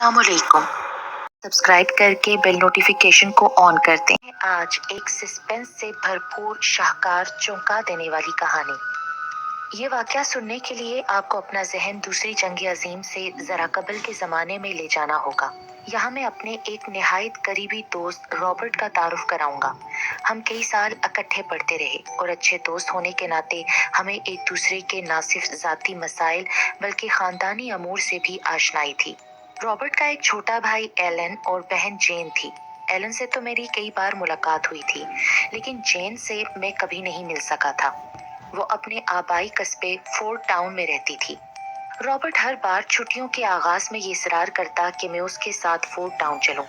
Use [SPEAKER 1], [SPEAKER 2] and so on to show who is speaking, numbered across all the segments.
[SPEAKER 1] अस्सलामुअलैकुम। सब्सक्राइब करके bell notification को ऑन करते हैं। आज एक सस्पेंस से भरपूर शाहकार चौंका देने वाली कहानी। ये वाकया सुनने के लिए आपको अपना जहन दूसरी जंग अजीम से जरा कबल के जमाने में ले जाना होगा। यहाँ मैं अपने एक निहायत करीबी दोस्त रॉबर्ट का तारुफ कराऊंगा। हम कई साल इकट्ठे पढ़ते रहे और अच्छे दोस्त होने के नाते हमें एक दूसरे के ना सिर्फ जाती मसाइल बल्कि खानदानी अमूर से भी आशनाई थी। रॉबर्ट का एक छोटा भाई एलन और बहन जेन थी। एलन से तो मेरी कई बार मुलाकात हुई थी, लेकिन जेन से मैं कभी नहीं मिल सका था। वो अपने आबाई कस्बे फोर्ट टाउन में रहती थी। रॉबर्ट हर बार छुट्टियों के आगाज में ये इसरार करता कि मैं उसके साथ फोर्ट टाउन चलूं।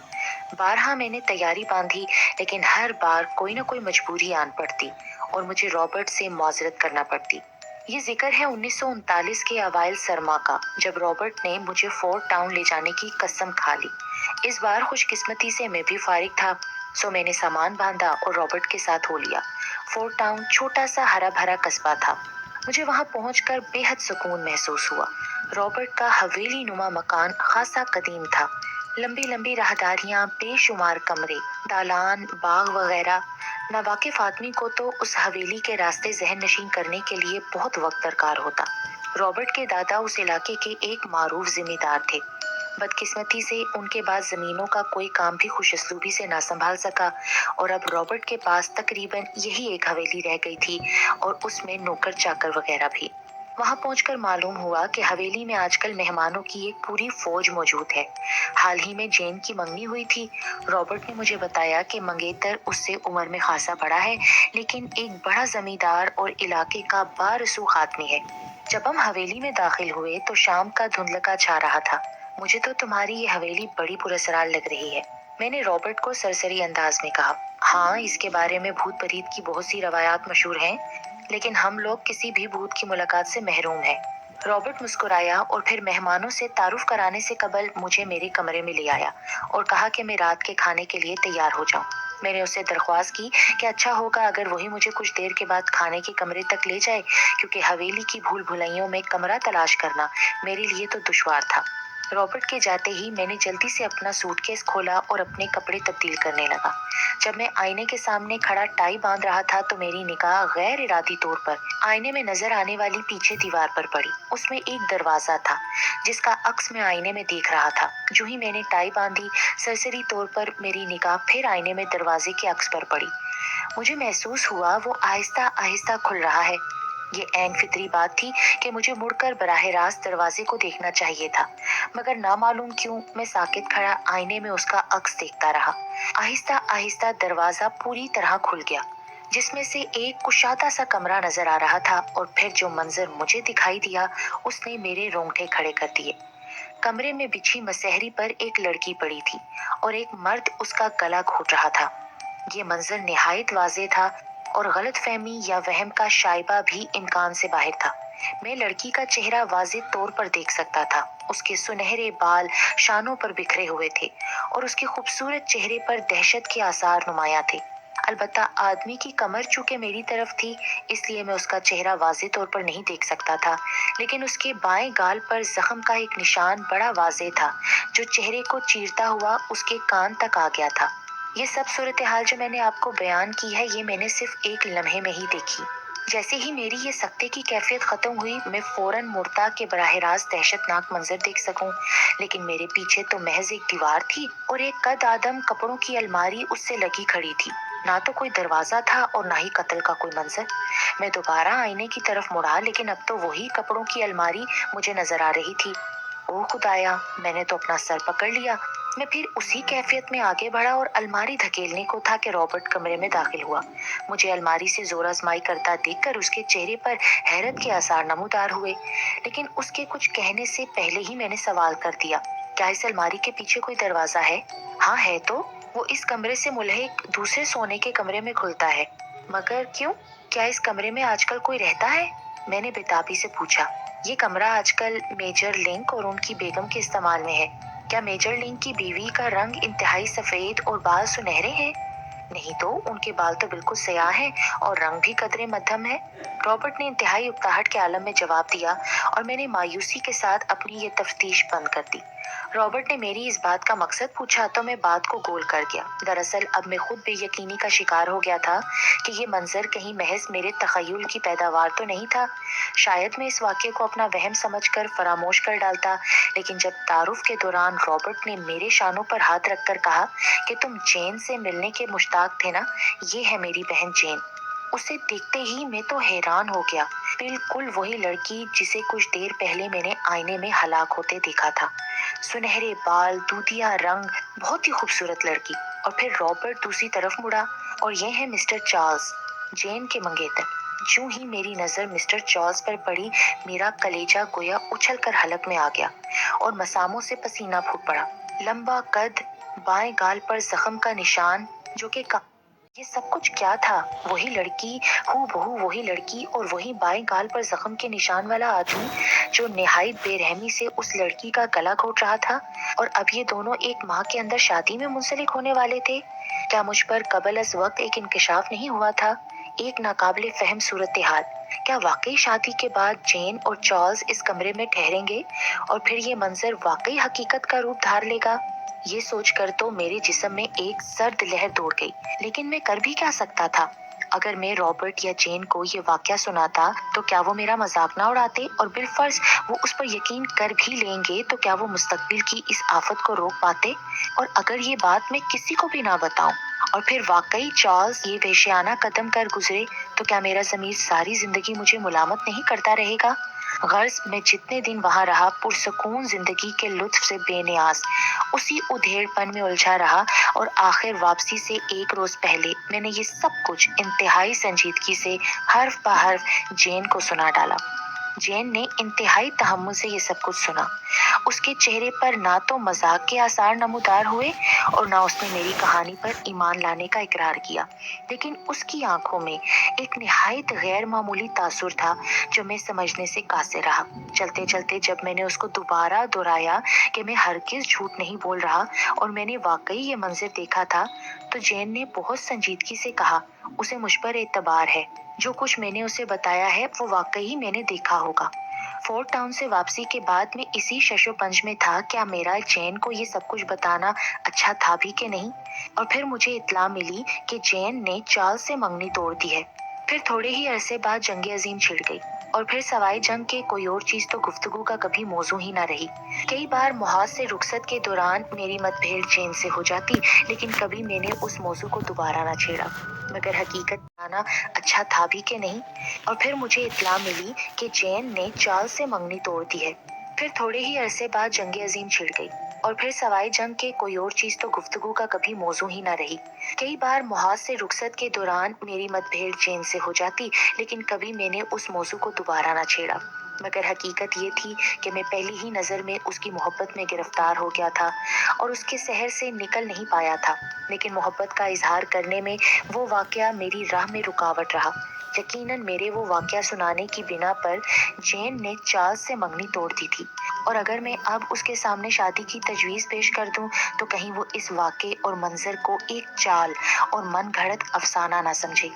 [SPEAKER 1] बारहा मैंने तैयारी बांधी, लेकिन हर बार कोई ना कोई मजबूरी आन पड़ती और मुझे रॉबर्ट से मुआजरत करना पड़ती। ये जिक्र है 1939 के अवाइल सरमा का, जब रॉबर्ट ने मुझे फोर्ट टाउन ले जाने की कसम खा ली। इस बार खुशकिस्मती से मैं भी फारिग था, सो मैंने सामान बांधा और रॉबर्ट के साथ हो लिया। फोर्ट टाउन छोटा सा हरा भरा कस्बा था। मुझे वहां पहुंचकर बेहद सुकून महसूस हुआ। रॉबर्ट का हवेली नुमा मकान खासा कदीम था। लंबी लंबी राहदारियां, बेशुमार कमरे, दालान, बाग वगैरह। नावाकिफ आदमी को तो उस हवेली के रास्ते जहन नशीं करने के लिए बहुत वक्त दरकार होता। रॉबर्ट के दादा उस इलाके के एक मारूफ जिम्मेदार थे। बदकिस्मती से उनके बाद जमीनों का कोई काम भी खुशस्लूबी से ना संभाल सका और अब रॉबर्ट के पास तकरीबन यही एक हवेली रह गई थी और उसमें नौकर चाकर वगैरह भी। वहां पहुंचकर मालूम हुआ कि हवेली में आजकल मेहमानों की एक पूरी फौज मौजूद है। हाल ही में जेन की मंगनी हुई थी। रॉबर्ट ने मुझे बताया कि मंगेतर उससे उम्र में खासा बड़ा है, लेकिन एक बड़ा जमींदार और इलाके का बारसूख आदमी है। जब हम हवेली में दाखिल हुए तो शाम का धुंधलका छा रहा था। मुझे तो तुम्हारी ये हवेली बड़ी पुरअसरार लग रही है, मैंने रॉबर्ट को सरसरी अंदाज में कहा। हाँ, इसके बारे में भूत प्रेत की बहुत सी रवायात मशहूर हैं, लेकिन हम लोग किसी भी भूत की मुलाकात से महरूम हैं। रॉबर्ट मुस्कुराया और फिर मेहमानों से तारुफ कराने से कबल मुझे मेरे कमरे में ले आया और कहा कि मैं रात के खाने के लिए तैयार हो जाऊं। मैंने उससे दरख्वास्त की कि अच्छा होगा अगर वही मुझे कुछ देर के बाद खाने के कमरे तक ले जाए, क्योंकि हवेली की भूल भुलैयों में कमरा तलाश करना मेरे लिए तो दुश्वार था। रॉबर्ट के जाते ही मैंने जल्दी से अपना सूटकेस खोला और अपने कपड़े तब्दील करने लगा। जब मैं आईने के सामने खड़ा टाई बांध रहा था तो मेरी निगाह गैर इरादी तौर पर आईने में नजर आने वाली पीछे दीवार पर पड़ी। उसमें एक दरवाजा था जिसका अक्स मैं आईने में देख रहा था। जो ही मैंने टाई बांधी, सरसरी तौर पर मेरी निगाह फिर आईने में दरवाजे के अक्स पर पड़ी। मुझे महसूस हुआ वो आहिस्ता आहिस्ता खुल रहा है। ये ऐन फितरी बात थी कि मुझे मुड़कर बराह रास्त दरवाजे को देखना चाहिए था, मगर नामालूम क्यों मैं साकित खड़ा आईने में उसका अक्स देखता रहा। आहिस्ता आहिस्ता दरवाजा पूरी तरह खुल गया, जिसमें से एक कुशादा सा कमरा नजर आ रहा था और फिर जो मंजर मुझे दिखाई दिया उसने मेरे रोंगटे खड़े कर दिए। कमरे में बिछी मसहरी पर एक लड़की पड़ी थी और एक मर्द उसका गला घोट रहा था। ये मंजर निहायत वाज़ेह था और गलतफहमी या वहम का शाइबा भी इम्कान से बाहर था। मैं लड़की का चेहरा वाज़ेह तौर पर देख सकता था। उसके सुनहरे बाल शानों पर बिखरे हुए थे और उसके खूबसूरत चेहरे पर दहशत के आसार नुमाया थे। अलबत्ता आदमी की कमर चूंकि मेरी तरफ थी, इसलिए मैं उसका चेहरा वाज़ेह तौर पर नहीं देख सकता था, लेकिन उसके बाएं गाल पर जख्म का एक निशान बड़ा वाज़ेह था जो चेहरे को चीरता हुआ उसके कान तक आ गया था। ये सब सूरत हाल जो मैंने आपको बयान की है, ये मैंने सिर्फ एक लम्हे में ही देखी। जैसे ही मेरी ये सख्ते की कैफियत खत्म हुई, मैं फौरन मुड़ता कि बराह रास्त दहशतनाक मंजर देख सकूं, लेकिन मेरे पीछे तो महज एक दीवार थी और एक कद आदम कपड़ों की अलमारी उससे लगी खड़ी थी। ना तो कोई दरवाजा था और ना ही कत्ल का कोई मंजर। मैं दोबारा आईने की तरफ मुड़ा, लेकिन अब तो वही कपड़ों की अलमारी मुझे नजर आ रही थी। ओ खुदाया, मैंने तो अपना सर पकड़ लिया। मैं फिर उसी कैफियत में आगे बढ़ा और अलमारी धकेलने को था कि रॉबर्ट कमरे में दाखिल हुआ। मुझे अलमारी से जोर आजमाई करता देखकर उसके चेहरे पर हैरत के आसार नमूदार हुए, लेकिन उसके कुछ कहने से पहले ही मैंने सवाल कर दिया, क्या इस अलमारी के पीछे कोई दरवाजा है? हाँ है तो। वो इस कमरे से मुल्हिक दूसरे सोने के कमरे में खुलता है। मगर क्यों? क्या इस कमरे में आजकल कोई रहता है? मैंने बेताबी से पूछा। ये कमरा आजकल मेजर लिंक और उनकी बेगम के इस्तेमाल में है। क्या मेजर लिंक की बीवी का रंग इंतहाई सफेद और बाल सुनहरे हैं? नहीं तो, उनके बाल तो बिल्कुल सयाह हैं और रंग भी कदरे मध्यम है। रॉबर्ट ने इंतहाई उकताहट के आलम में जवाब दिया और मैंने मायूसी के साथ अपनी ये तफ्तीश बंद कर दी। रॉबर्ट ने मेरी इस बात का मकसद पूछा तो मैं बात को गोल कर गया। दरअसल अब मैं खुद बेयकीनी का शिकार हो गया था कि ये मंजर कहीं महज मेरे तखय्युल की पैदावार तो नहीं था। शायद मैं इस वाक़ये को अपना वहम समझकर फरामोश कर डालता, लेकिन जब तारुफ के दौरान रॉबर्ट ने मेरे शानों पर हाथ रखकर कहा कि तुम जेन से मिलने के मुश्ताक थे ना, ये है मेरी बहन जेन। उसे देखते ही मैं तो हैरान हो गया। बिल्कुल वही लड़की जिसे कुछ देर पहले मैंने आईने में हलाक होते देखा था। सुनहरे बाल, दूधिया रंग, बहुत ही खूबसूरत लड़की। और फिर रॉबर्ट दूसरी तरफ मुड़ा, और ये है मिस्टर चार्ल्स, जेन के मंगेतर। यूं ही मेरी नजर मिस्टर चार्ल्स पर पड़ी, मेरा कलेजा गोया उछल कर हलक में आ गया और मसामों से पसीना फूट पड़ा। लंबा कद, बाएं गाल पर जख्म का निशान, जो कि ये सब कुछ क्या था? वही लड़की, हूबहू वही लड़की, और वही बाएं गाल पर जख्म के निशान वाला आदमी जो निहायत बेरहमी से उस लड़की का गला घोट रहा था। और अब ये दोनों एक माह के अंदर शादी में मुंसलिक होने वाले थे। क्या मुझ पर कबल अज वक्त एक इंकशाफ नहीं हुआ था? एक नाकाबिले फहम सूरत हाल। क्या वाकई शादी के बाद जेन और चार्ल्स इस कमरे में ठहरेंगे और फिर ये मंजर वाकई हकीकत का रूप धार लेगा? ये सोचकर तो मेरे जिस्म में एक सर्द लहर दौड़ गई। लेकिन मैं कर भी क्या सकता था? अगर मैं रॉबर्ट या जेन को ये वाकया सुनाता तो क्या वो मेरा मजाक ना उड़ाते, और बिलफर्ज वो उस पर यकीन कर भी लेंगे तो क्या वो मुस्तकबिल की इस आफत को रोक पाते? और अगर ये बात मैं किसी को भी ना बताऊं और फिर वाकई चार्ल्स ये वेश्याना कदम कर गुजरे, तो क्या मेरा ज़मीर सारी जिंदगी मुझे मुलामत नहीं करता रहेगा? गर्ज मैं जितने दिन वहां रहा पुरसकून जिंदगी के लुत्फ से बेनियाज उसी उधेड़पन में उलझा रहा, और आखिर वापसी से एक रोज पहले मैंने ये सब कुछ इंतहाई संजीदगी से हर्फ ब हर्फ जेन को सुना डाला। जेन ने इंतहाई तहम्मुल से ये सब कुछ सुना। उसके चेहरे पर ना तो मजाक के आसार नमूदार हुए और ना उसने मेरी कहानी पर ईमान लाने का इकरार किया, लेकिन उसकी आंखों में एक निहायत गैर मामूली तासुर था जो मैं समझने से कासिर रहा। चलते चलते जब मैंने उसको दोबारा दोहराया कि मैं हरगिज झूठ नहीं बोल रहा और मैंने वाकई ये मंजर देखा था, तो जेन ने बहुत संजीदगी से कहा, उसे मुझ पर एतबार है। जो कुछ मैंने उसे बताया है वो वाकई मैंने देखा होगा। फोर्ट टाउन से वापसी के बाद मैं इसी शशोपंज में था, क्या मेरा जेन को ये सब कुछ बताना अच्छा था भी कि नहीं। और फिर मुझे इत्तला मिली कि जेन ने चार्ल्स से मंगनी तोड़ दी है। फिर थोड़े ही अरसे बाद जंग अजीम छिड़ गई, और फिर सवाई जंग के कोई और चीज तो गुफ्तगू का कभी मौजू ही ना रही। कई बार मुहाज से रुखसत के दौरान मेरी मतभेड़ जेन से हो जाती, लेकिन कभी मैंने उस मौजू को दोबारा ना छेड़ा, मगर हकीकत बताना अच्छा था भी कि नहीं। और फिर मुझे इत्तला मिली कि जेन ने चार्ल्स से मंगनी तोड़ दी है। फिर थोड़े ही अरसे बाद जंग अजीम छिड़ गई, और फिर सवाई जंग के कोई और चीज तो गुफ्तगू का कभी मौजू ही ना रही। कई बार मुहाज से रुखसत के दौरान मेरी मतभेड़ जेन से हो जाती, लेकिन कभी मैंने उस मौजू को दोबारा ना छेड़ा, मगर हकीकत ये थी कि मैं पहली ही नज़र में उसकी मोहब्बत में गिरफ्तार हो गया था और उसके सहर से निकल नहीं पाया था। लेकिन मोहब्बत का इजहार करने में वो वाकया मेरी राह में रुकावट रहा। यकीनन मेरे वो वाकया सुनाने की बिना पर जेन ने चार्ल्स से मंगनी तोड़ दी थी, और अगर मैं अब उसके सामने शादी की तजवीज़ पेश कर दूं तो कहीं वो इस वाक़े और मंजर को एक चाल और मन घड़त अफसाना ना समझे।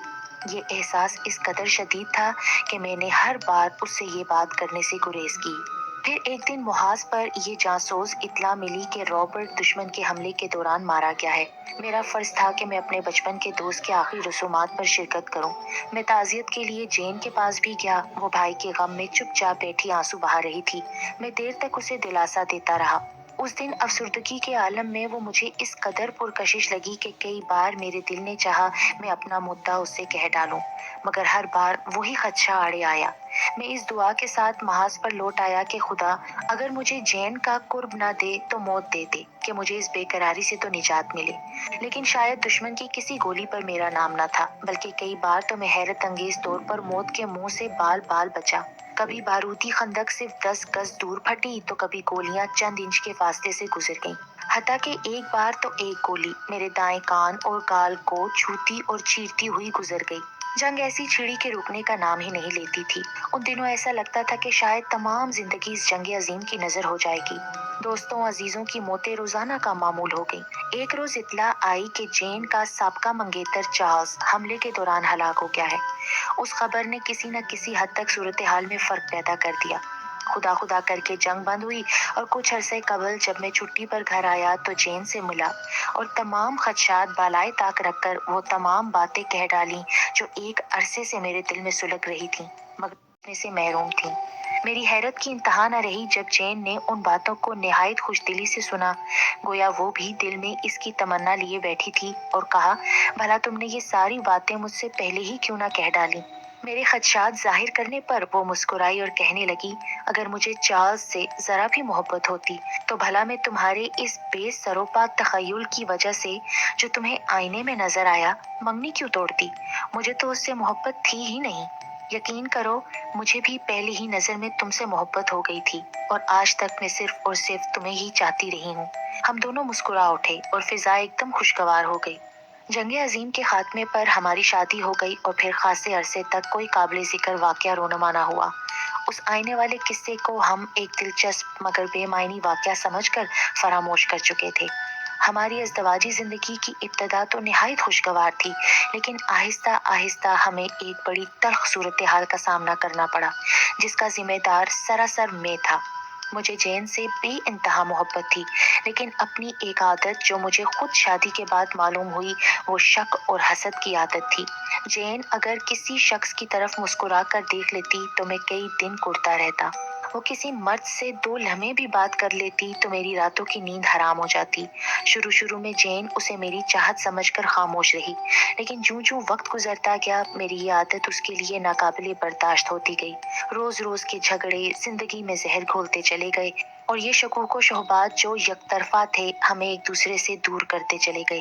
[SPEAKER 1] ये एहसास इस कदर शदीद था कि मैंने हर बार उससे ये बात करने से गुरेज की। फिर एक दिन मुहाज पर ये जासूस इत्तला मिली कि रॉबर्ट दुश्मन के हमले के दौरान मारा गया है। मेरा फर्ज था कि मैं अपने बचपन के दोस्त के आखिरी रसूमात पर शिरकत करूं। मैं ताज़ियत के लिए जेन के पास भी गया। वो भाई के गम में चुपचाप बैठी आंसू बहा रही थी। मैं देर तक उसे दिलासा देता रहा। उस दिन अफसुर्दगी के आलम में वो मुझे इस कदर पुरकशिश लगी कि कई बार मेरे दिल ने चाहा मैं अपना मुद्दा उससे कह डालूं, मगर हर बार वही खदशा आड़े आया। मैं इस दुआ के साथ महाज पर लौट आया कि खुदा अगर मुझे जैन का कुर्ब ना दे तो मौत दे दे, कि मुझे इस बेकरारी से तो निजात मिले। लेकिन शायद दुश्मन की किसी गोली पर मेरा नाम ना था, बल्कि कई बार तो मैं हैरत अंगेज तौर पर मौत के मुंह से बाल बाल बचा। कभी बारूदी खंदक सिर्फ 10 गज दूर फटी तो कभी गोलियां चंद इंच के फासले से गुजर गईं। हता कि एक बार तो एक गोली मेरे दाएं कान और गाल को छूती और चीरती हुई गुजर गई। जंग ऐसी छिड़ी के रुकने का नाम ही नहीं लेती थी। उन दिनों ऐसा लगता था कि शायद तमाम जिंदगी इस जंग अजीम की नजर हो जाएगी। दोस्तों अजीजों की मौतें रोजाना का मामूल हो गई। एक रोज इत्तला आई कि जेन का साबका मंगेतर चार्ल्स हमले के दौरान हलाक हो गया है। उस खबर ने किसी न किसी हद तक सूरत हाल में फर्क पैदा कर दिया, خدا خدا کر کے جنگ بند ہوئی اور کچھ عرصے قبل جب میں چھٹی پر گھر آیا تو جین سے ملا اور تمام خدشات بالائے طاق رکھ کر وہ تمام باتیں کہہ ڈالیں جو ایک عرصے سے میرے دل میں سلگ رہی تھیں مگر اپنے سے محروم تھیں۔ میری حیرت کی انتہا نہ رہی جب جین نے ان باتوں کو نہایت خوش دلی سے سنا، گویا وہ بھی دل میں اس کی تمنا لیے بیٹھی تھی، اور کہا، بھلا تم نے یہ ساری باتیں مجھ سے پہلے ہی کیوں نہ کہہ ڈالی؟ میرے خدشات ظاہر کرنے پر وہ مسکرائی اور کہنے لگی، اگر مجھے چارلز سے ذرا بھی محبت ہوتی تو بھلا میں تمہارے اس بے سروپا تخیل کی وجہ سے جو تمہیں آئینے میں نظر آیا منگنی کیوں توڑتی؟ مجھے تو اس سے محبت تھی ہی نہیں۔ یقین کرو مجھے بھی پہلی ہی نظر میں تم سے محبت ہو گئی تھی اور آج تک میں صرف اور صرف تمہیں ہی چاہتی رہی ہوں۔ ہم دونوں مسکرا اٹھے اور فضا ایک دم خوشگوار ہو گئی۔ جنگ عظیم کے خاتمے پر ہماری شادی ہو گئی اور پھر خاصے عرصے تک کوئی قابل ذکر واقعہ رونما نہ ہوا۔ اس آئینے والے قصے کو ہم ایک دلچسپ مگر بے معنی واقعہ سمجھ کر فراموش کر چکے تھے۔ ہماری ازدواجی زندگی کی ابتدا تو نہایت خوشگوار تھی، لیکن آہستہ آہستہ ہمیں ایک بڑی تلخ صورتحال کا سامنا کرنا پڑا جس کا ذمہ دار سراسر میں تھا۔ مجھے جین سے بے انتہا محبت تھی، لیکن اپنی ایک عادت جو مجھے خود شادی کے بعد معلوم ہوئی وہ شک اور حسد کی عادت تھی۔ جین اگر کسی شخص کی طرف مسکرا کر دیکھ لیتی تو میں کئی دن کڑتا رہتا۔ وہ کسی مرد سے 2 لمحے بھی بات کر لیتی تو میری راتوں کی نیند حرام ہو جاتی۔ شروع میں جین اسے میری چاہت سمجھ کر خاموش رہی، لیکن جوں جوں وقت گزرتا گیا میری یہ عادت اس کے لیے ناقابل برداشت ہوتی گئی۔ روز روز کے جھگڑے زندگی میں زہر گھولتے چلے گئے اور یہ شکوک و شبہات جو یک طرفہ تھے ہمیں ایک دوسرے سے دور کرتے چلے گئے۔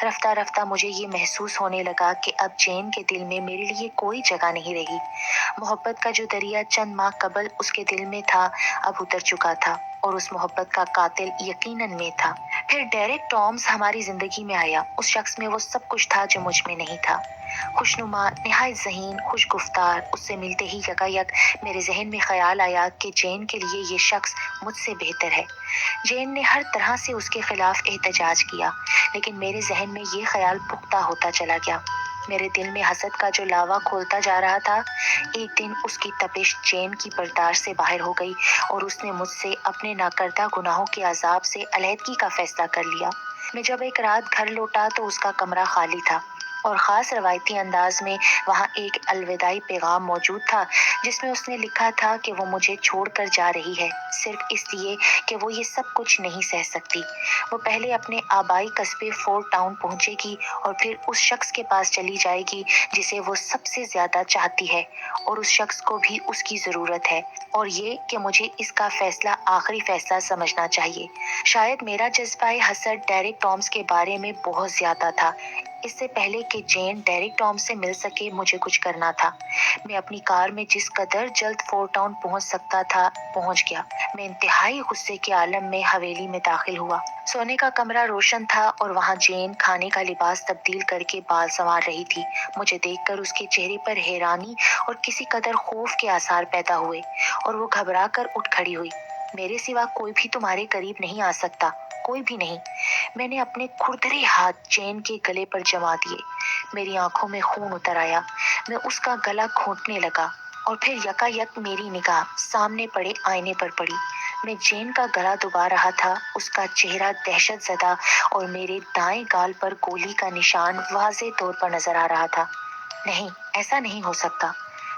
[SPEAKER 1] رفتہ رفتہ مجھے یہ محسوس ہونے لگا کہ اب جین کے دل میں میرے لیے کوئی جگہ نہیں رہی۔ محبت کا جو دریا چند ماہ قبل اس کے دل میں تھا اب اتر چکا تھا اور اس محبت کا قاتل یقیناً میں تھا۔ پھر ڈیرک ٹامز ہماری زندگی میں آیا۔ اس شخص میں وہ سب کچھ تھا جو مجھ میں نہیں تھا۔ خوشنما، نہایت ذہین، خوش گفتار۔ اس سے ملتے ہی یکایک میرے ذہن میں خیال آیا کہ جین کے لیے یہ شخص مجھ سے بہتر ہے۔ جین نے ہر طرح سے اس کے خلاف احتجاج کیا، لیکن میرے ذہن میں یہ خیال پختہ ہوتا چلا گیا۔ میرے دل میں حسد کا جو لاوا کھولتا جا رہا تھا، ایک دن اس کی تپش جین کی برداشت سے باہر ہو گئی اور اس نے مجھ سے اپنے ناکردہ گناہوں کے عذاب سے علیحدگی کا فیصلہ کر لیا۔ میں جب ایک رات گھر لوٹا تو اس کا کمرہ خالی تھا اور خاص روایتی انداز میں وہاں ایک الوداعی پیغام موجود تھا جس میں اس نے لکھا تھا کہ وہ مجھے چھوڑ کر جا رہی ہے صرف اس لیے کہ وہ یہ سب کچھ نہیں سہ سکتی۔ وہ پہلے اپنے آبائی قصبے فورٹ ٹاؤن پہنچے گی اور پھر اس شخص کے پاس چلی جائے گی جسے وہ سب سے زیادہ چاہتی ہے، اور اس شخص کو بھی اس کی ضرورت ہے، اور یہ کہ مجھے اس کا فیصلہ آخری فیصلہ سمجھنا چاہیے۔ شاید میرا جذبہ حسد ڈیرک ٹامز کے بارے میں بہت زیادہ تھا۔ اس سے پہلے کہ جین ڈیرک ٹام سے مل سکے مجھے کچھ کرنا تھا۔ میں اپنی کار میں جس قدر جلد فورٹ ٹاؤن پہنچ سکتا تھا پہنچ گیا۔ میں انتہائی غصے کے عالم میں حویلی میں داخل ہوا۔ سونے کا کمرہ روشن تھا اور وہاں جین کھانے کا لباس تبدیل کر کے بال سنوار رہی تھی۔ مجھے دیکھ کر اس کے چہرے پر حیرانی اور کسی قدر خوف کے آثار پیدا ہوئے اور وہ گھبرا کر اٹھ کھڑی ہوئی۔ میرے سوا کوئی بھی تمہارے قریب نہیں آ سکتا، کوئی بھی نہیں۔ میں نے اپنے کھردرے ہاتھ جین کے گلے پر جما دیے۔ میری آنکھوں میں خون اتر آیا۔ میں اس کا گلا گھونٹنے لگا اور پھر یکایک میری نگاہ سامنے پڑے آئینے پر پڑی۔ میں جین کا گلا دبا رہا تھا۔ اس کا چہرہ دہشت زدہ اور میرے دائیں گال پر گولی کا نشان واضح طور پر نظر آ رہا تھا۔ نہیں، ایسا نہیں ہو سکتا۔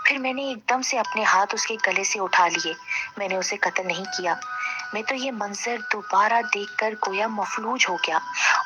[SPEAKER 1] پھر میں نے ایک دم سے اپنے ہاتھ اس کے گلے سے اٹھا لیے۔ میں نے اسے قتل نہیں کیا۔ میں تو یہ منظر دوبارہ دیکھ کر گویا مفلوج ہو گیا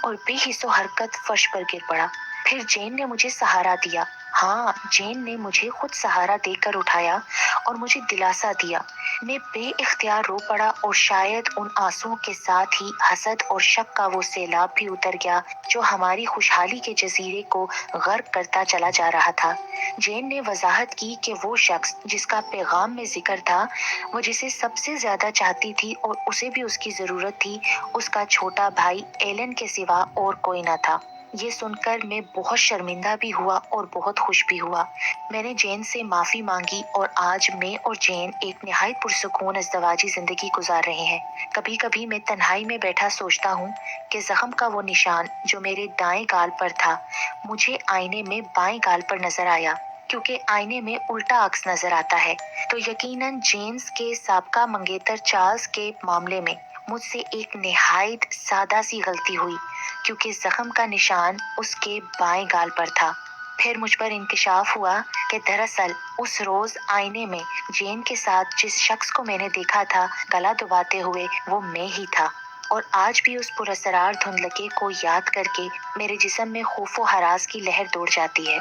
[SPEAKER 1] اور بے حس و حرکت فرش پر گر پڑا۔ پھر جین نے مجھے سہارا دیا۔ ہاں، جین نے مجھے خود سہارا دے کر اٹھایا اور مجھے دلاسا دیا۔ میں بے اختیار رو پڑا اور شاید ان آنسوؤں کے ساتھ ہی حسد اور شک کا وہ سیلاب بھی اتر گیا جو ہماری خوشحالی کے جزیرے کو غرق کرتا چلا جا رہا تھا۔ جین نے وضاحت کی کہ وہ شخص جس کا پیغام میں ذکر تھا، وہ جسے سب سے زیادہ چاہتی تھی اور اسے بھی اس کی ضرورت تھی، اس کا چھوٹا بھائی ایلن کے سوا اور کوئی نہ تھا۔ یہ سن کر میں بہت شرمندہ بھی ہوا اور بہت خوش بھی ہوا۔ میں نے جین سے معافی مانگی اور آج میں اور جین ایک نہایت پرسکون ازدواجی زندگی گزار رہے ہیں۔ کبھی کبھی میں تنہائی میں بیٹھا سوچتا ہوں کہ زخم کا وہ نشان جو میرے دائیں گال پر تھا مجھے آئینے میں بائیں گال پر نظر آیا۔ کیونکہ آئینے میں الٹا عکس نظر آتا ہے، تو یقیناً جیمز کے سابقہ منگیتر چارلز کے معاملے میں مجھ سے ایک نہایت سادہ سی غلطی ہوئی، کیونکہ زخم کا نشان اس کے بائیں گال پر تھا۔ پھر مجھ پر انکشاف ہوا کہ دراصل اس روز آئینے میں جین کے ساتھ جس شخص کو میں نے دیکھا تھا گلا دباتے ہوئے، وہ میں ہی تھا، اور آج بھی اس پراسرار دھندلکے کو یاد کر کے میرے جسم میں خوف و ہراس کی لہر دوڑ جاتی ہے۔